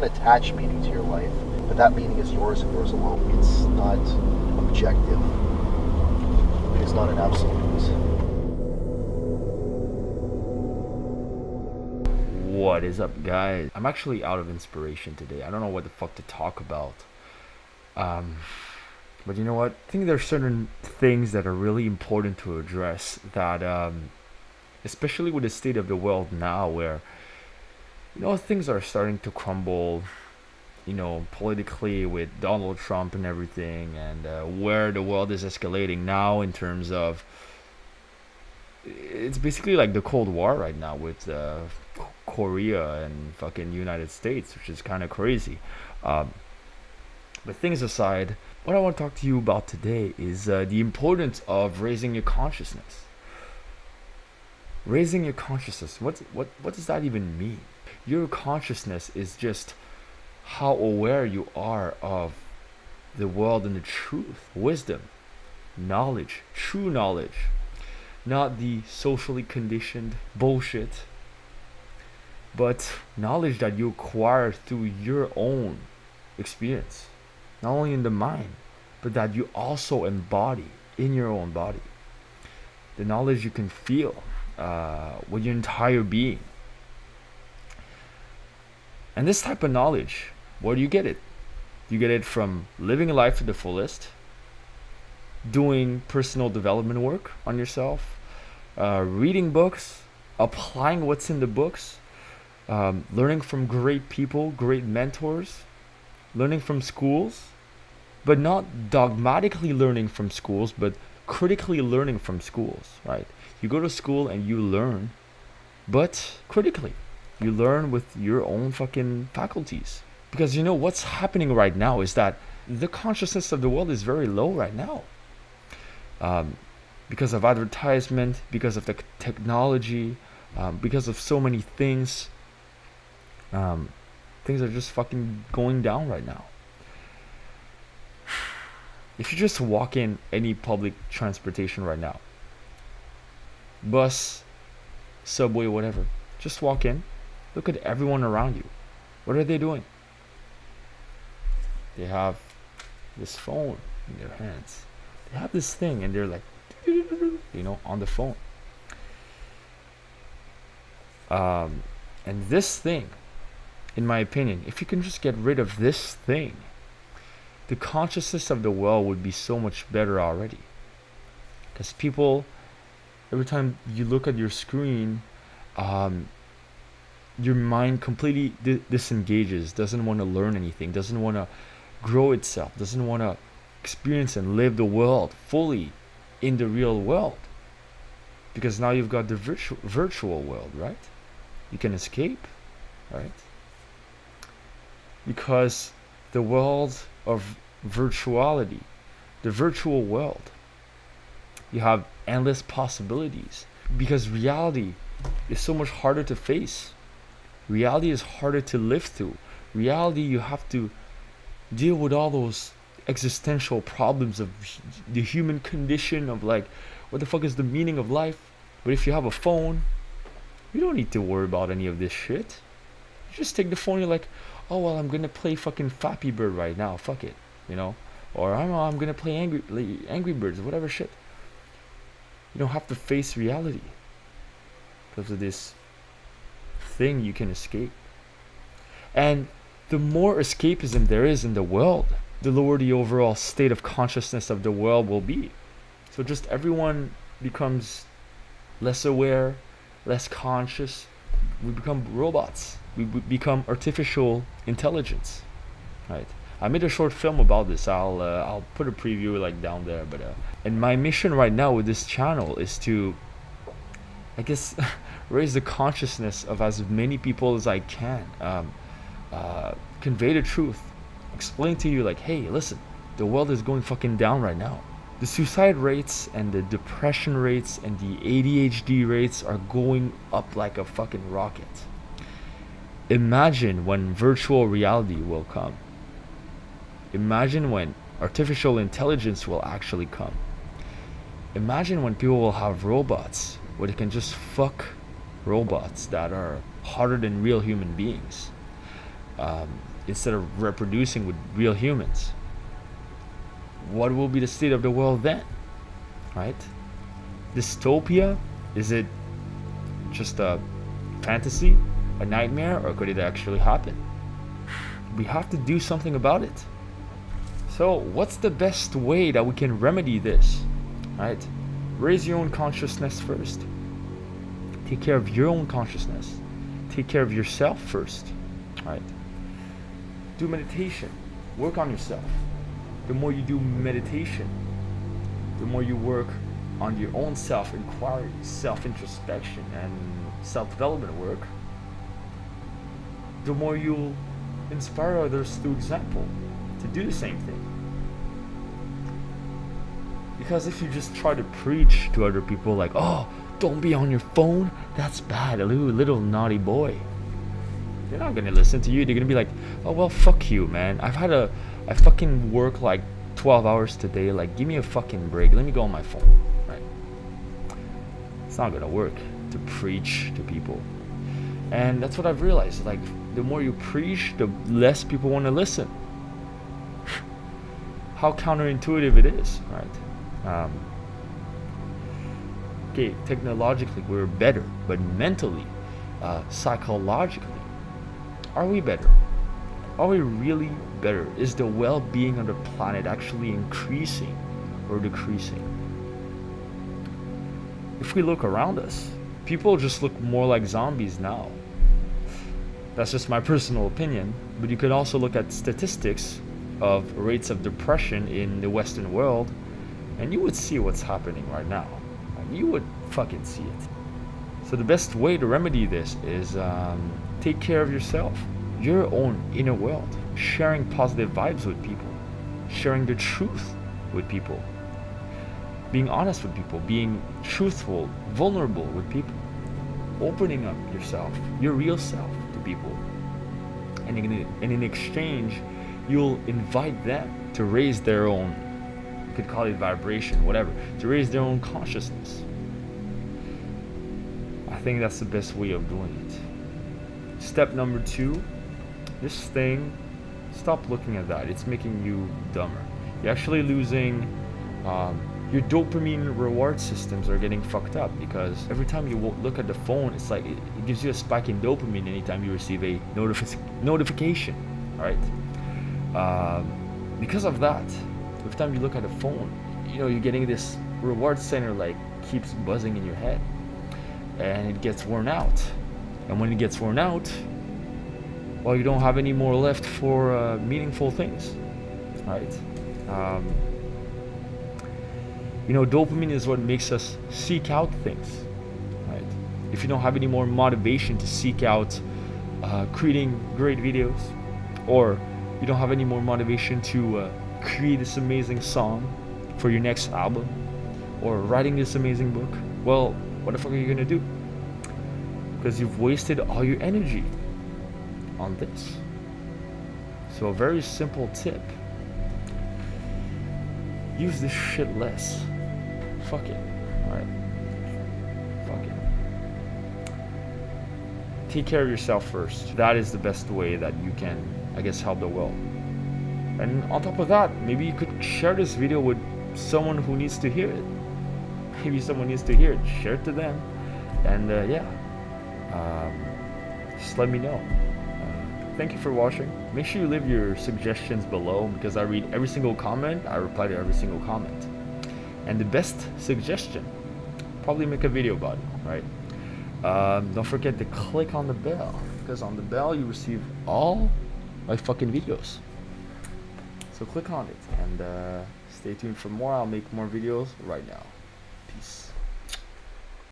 attach meaning to your life, but that meaning is yours and yours alone. It's not objective. It's not an absolute. What is up, guys? I'm actually out of inspiration today. I don't know what the fuck to talk about. But you know what? I think there's certain things that are really important to address that, especially with the state of the world now, where things are starting to crumble, politically with Donald Trump and everything, and where the world is escalating now in terms of it's basically like the Cold War right now with Korea and fucking United States, which is kind of crazy. But things aside, what I want to talk to you about today is the importance of raising your consciousness. Raising your consciousness. What does that even mean? Your consciousness is just how aware you are of the world and the truth, wisdom, knowledge, true knowledge, not the socially conditioned bullshit, but knowledge that you acquire through your own experience, not only in the mind, but that you also embody in your own body. The knowledge you can feel with your entire being. And this type of knowledge, where do you get it? You get it from living life to the fullest, doing personal development work on yourself, reading books, applying what's in the books, learning from great people, great mentors, learning from schools, but not dogmatically learning from schools, but critically learning from schools, right? You go to school and you learn, but critically. You learn with your own fucking faculties. Because what's happening right now is that the consciousness of the world is very low right now. Because of advertisement, because of the technology, because of so many things. Things are just fucking going down right now. If you just walk in any public transportation right now, bus, subway, whatever, just walk in, look at everyone around you. What are they doing? They have this phone in their hands. They have this thing and they're like, on the phone. And this thing, in my opinion, if you can just get rid of this thing, the consciousness of the world would be so much better already. Because people, every time you look at your screen, your mind completely disengages, doesn't want to learn anything, doesn't want to grow itself, doesn't want to experience and live the world fully in the real world. Because now you've got the virtual world, right? You can escape, right? Because the world of virtuality, the virtual world, you have endless possibilities. Because reality is so much harder to face. Reality is harder to live through. Reality, you have to deal with all those existential problems of the human condition, of like, what the fuck is the meaning of life? But if you have a phone, you don't need to worry about any of this shit. You just take the phone, you're like, oh well, I'm gonna play fucking Flappy Bird right now, fuck it, or I'm gonna play Angry Birds, whatever shit. You don't have to face reality because of this thing you can escape. And the more escapism there is in the world, the lower the overall state of consciousness of the world will be. So just everyone becomes less aware, less conscious. We become robots. We become artificial intelligence, right? I made a short film about this. I'll put a preview like down there. But and my mission right now with this channel is to, I guess, raise the consciousness of as many people as I can. Convey the truth. Explain to you like, hey, listen, the world is going fucking down right now. The suicide rates and the depression rates and the ADHD rates are going up like a fucking rocket. Imagine when virtual reality will come. Imagine when artificial intelligence will actually come. Imagine when people will have robots where they can just fuck robots that are harder than real human beings. instead of reproducing with real humans, what will be the state of the world then? Right? Dystopia, is it just a fantasy, a nightmare, or could it actually happen? We have to do something about it. So what's the best way that we can remedy this? Right? Raise your own consciousness first. Take care of your own consciousness. Take care of yourself first. Right? Do meditation. Work on yourself. The more you do meditation, the more you work on your own self-inquiry, self-introspection, and self-development work, the more you'll inspire others through example to do the same thing. Because if you just try to preach to other people like, oh, don't be on your phone, that's bad, little naughty boy, they're not gonna listen to you. They're gonna be like, oh well, fuck you, man. I fucking work like 12 hours today, like give me a fucking break, let me go on my phone. Right? It's not gonna work to preach to people. And that's what I've realized, like the more you preach, the less people want to listen. How counterintuitive it is, right? Okay, technologically we're better, but mentally, psychologically, are we better? Are we really better? Is the well-being of the planet actually increasing or decreasing? If we look around us, people just look more like zombies now. That's just my personal opinion, but you could also look at statistics of rates of depression in the Western world, and you would see what's happening right now. You would fucking see it. So the best way to remedy this is take care of yourself, your own inner world, sharing positive vibes with people, sharing the truth with people, being honest with people, being truthful, vulnerable with people, opening up yourself, your real self to people. And in exchange, you'll invite them to raise their own, you could call it vibration, whatever, to raise their own consciousness. I think that's the best way of doing it. Step number 2, this thing, stop looking at that. It's making you dumber. You're actually losing, your dopamine reward systems are getting fucked up, because every time you look at the phone, it's like it gives you a spike in dopamine anytime you receive a notification, right? Because of that, every time you look at a phone, you're getting this reward center like keeps buzzing in your head, and it gets worn out. And when it gets worn out, well, you don't have any more left for meaningful things, right? Dopamine is what makes us seek out things, right? If you don't have any more motivation to seek out creating great videos, or you don't have any more motivation to create this amazing song for your next album, or writing this amazing book, well, what the fuck are you gonna do? Because you've wasted all your energy on this. So a very simple tip: use this shit less. Fuck it. Alright? Fuck it. Take care of yourself first. That is the best way that you can, I guess, help the world. And on top of that, maybe you could share this video with someone who needs to hear it. Maybe someone needs to hear it. Share it to them. And just let me know. Thank you for watching. Make sure you leave your suggestions below, because I read every single comment. I reply to every single comment. And the best suggestion, probably make a video about it, right? Don't forget to click on the bell, because on the bell you receive all my fucking videos. So click on it and stay tuned for more. I'll make more videos right now. Peace.